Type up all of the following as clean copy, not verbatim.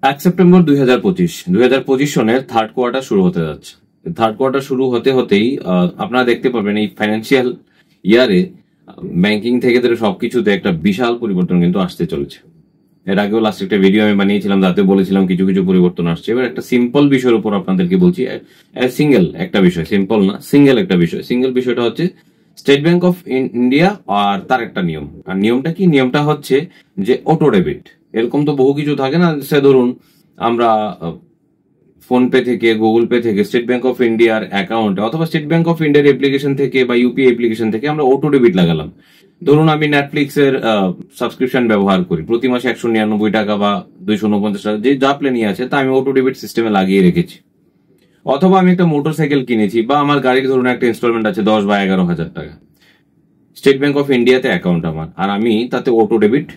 September 2025 সনের third quarter শুরু হতে যাচ্ছে। থার্ড কোয়ার্টার শুরু হতে হতেই আপনারা দেখতে পাবেন এই ফাইন্যান্সিয়াল ইয়ারে ব্যাংকিং থেকে ধরে সবকিছুতে একটা বিশাল পরিবর্তন কিন্তু আসতে চলেছে। এর আগেও লাস্ট একটা ভিডিও আমি বানিয়েছিলাম, তাতে বলেছিলাম কিছু কিছু পরিবর্তন আসছে। এবার একটা সিম্পল বিষয়ের উপর আপনাদেরকে বলছি, সিঙ্গেল একটা বিষয়, সিম্পল না, সিঙ্গেল একটা বিষয়। সিঙ্গেল বিষয়টা হচ্ছে স্টেট ব্যাংক অফ ইন্ডিয়া আর তার একটা নিয়ম। আর নিয়মটা কি? নিয়মটা হচ্ছে যে অটো ডেবিট। এরকম তো বহু কিছু থাকে না, সে ধরুন আমরা ফোন পে থেকে, গুগল পে থেকে স্টেট ব্যাংক অফ ইন্ডিয়ার অ্যাকাউন্টে অথবা স্টেট ব্যাংক অফ ইন্ডিয়ার অ্যাপ্লিকেশন থেকে বা ইউপিআই অ্যাপ্লিকেশন থেকে আমরা অটো ডেবিট লাগালাম। ধরুন আমি নেটফ্লিক্স এর সাবস্ক্রিপশন ব্যবহার করি, প্রতি মাসে 199 টাকা বা 249 টাকা যে যা প্ল্যানই আছে, তা আমি অটো ডেবিট সিস্টেমে লাগিয়ে রেখেছি। অথবা আমি একটা মোটরসাইকেল কিনেছি বা আমার গাড়ির ধরুন একটা ইনস্টলমেন্ট আছে 10 বা 11,000 টাকা, স্টেট ব্যাংক অফ ইন্ডিয়াতে অ্যাকাউন্ট আমার, আর আমি তাতে অটো ডেবিট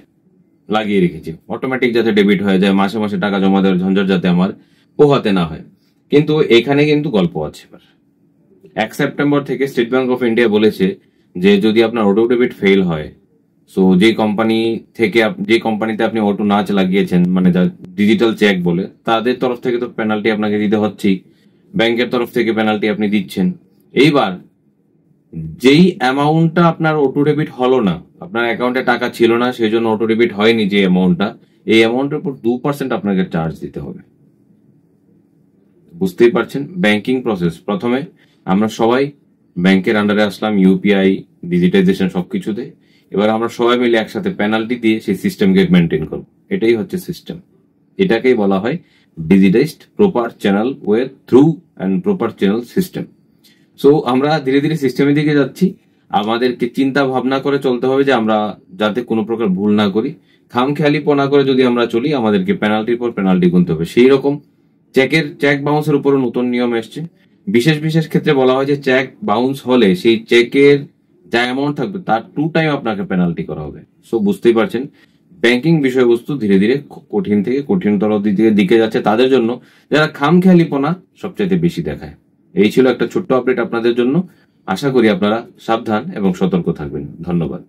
লাগিয়ে রেখেছি, অটোমেটিক যাতে ডেবিট হয়ে যায়, মাসে মাসে টাকা জমা দেওয়ার ঝঞ্ঝট যাতে আমার পোহাতে না হয়। কিন্তু এখানে কিন্তু গল্প আছে। এবার 1 সেপ্টেম্বর থেকে স্টেট ব্যাংক অফ ইন্ডিয়া বলেছে যে যদি আপনার অটো ডেবিট ফেল হয়, সো যে কোম্পানিতে আপনি অটো না লাগিয়েছেন, মানে যা ডিজিটাল চেক বলে, তাদের তরফ থেকে তো পেনাল্টি আপনাকে দিতে হচ্ছেই, ব্যাংকের তরফ থেকে পেনাল্টি আপনি দিচ্ছেন। এইবার যেই অ্যামাউন্টটা আপনার অটো ডেবিট হলো না, আপনার অ্যাকাউন্টে টাকা ছিল না, সেই জন্য অটো ডেবিট হয়নি, যে অ্যামাউন্টটা, এই অ্যামাউন্টের উপর 2% আপনাকে চার্জ দিতে হবে। বুঝতেই পারছেন ব্যাংকিং প্রসেস। প্রথমে আমরা সবাই ব্যাংকের আন্ডারে আসলাম, ইউপিআই, ডিজিটাইজেশন সবকিছুতে। এবার আমরা সবাই মিলে একসাথে পেনাল্টি দিয়ে সেই সিস্টেমকে মেনটেন করবো। এটাই হচ্ছে সিস্টেম। এটাকেই বলা হয় digitised proper channel way through and proper channel system. So আমরা ধীরে ধীরে সিস্টেমের দিকে যাচ্ছি। আমাদেরকে চিন্তা ভাবনা করে চলতে হবে যে আমরা যাতে কোনো প্রকার ভুল না করি। খামখেয়ালিপনা করে যদি আমরা চলি, আমাদেরকে পেনাল্টির পর পেনাল্টি গুনতে হবে। সেই রকম চেক বাউন্সের উপরও নতুন নিয়ম এসছে। বিশেষ বিশেষ ক্ষেত্রে বলা হয় যে চেক বাউন্স হলে সেই চেকের যা অ্যামাউন্ট থাকবে তার 2 টাইম আপনাকে পেনাল্টি করা হবে। সো বুঝতেই পারছেন ব্যাংকিং বিষয়বস্তু ধীরে ধীরে কঠিন থেকে কঠিনতর দিকে যাচ্ছে তাদের জন্য যারা খামখেয়ালিপনা সবচাইতে বেশি দেখায়। এই ছিল একটা ছোট্ট আপডেট আপনাদের জন্য। আশা করি আপনারা সাবধান এবং সতর্ক থাকবেন। ধন্যবাদ।